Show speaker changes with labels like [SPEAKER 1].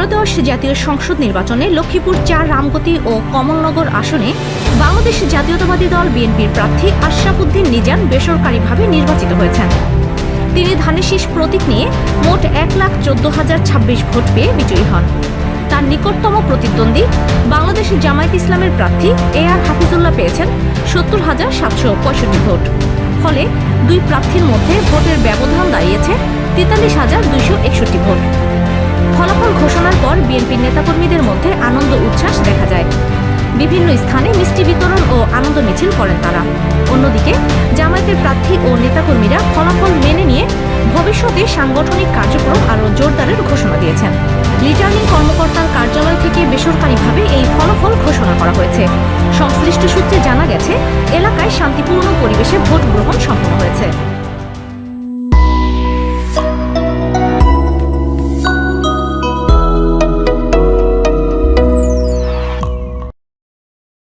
[SPEAKER 1] ত্রয়োদশ জাতীয় সংসদ নির্বাচনে লক্ষ্মীপুর ৪ রামগতি ও কমলনগর আসনে বাংলাদেশ জাতীয়তাবাদী দল বিএনপির প্রার্থী আশরাফ উদ্দিন নিজান বেসরকারিভাবে নির্বাচিত হয়েছেন। তিনি ধানের শীষ প্রতীক নিয়ে মোট ১,১৪,০২৬ ভোট পেয়ে বিজয়ী হন। তার নিকটতম প্রতিদ্বন্দ্বী বাংলাদেশ জামায়াত ইসলামের প্রার্থী এআর হাফিজুল্লাহ পেয়েছেন ৭০,৭৬৫ ভোট। ফলে দুই প্রার্থীর মধ্যে ভোটের ব্যবধান দাঁড়িয়েছে ৪৩,২৬১ ভোট। ফলাফল ঘোষণার পর বিএনপির নেতাকর্মীদের মধ্যে আনন্দ উচ্ছ্বাস দেখা যায়। বিভিন্ন স্থানে মিষ্টি বিতরণ ও আনন্দ মিছিল করেন তারা। অন্যদিকে জামায়াতের প্রার্থী ও নেতাকর্মীরা ফলাফল মেনে নিয়ে ভবিষ্যতে সাংগঠনিক কার্যক্রম আরও জোরদারের ঘোষণা দিয়েছেন। রিটার্নিং কর্মকর্তার কার্যালয় থেকে বেসরকারিভাবে এই ফলাফল ঘোষণা করা হয়েছে। সংশ্লিষ্ট সূত্রে জানা গেছে, এলাকায় শান্তিপূর্ণ পরিবেশে ভোট গ্রহণ সম্পন্ন হয়েছে।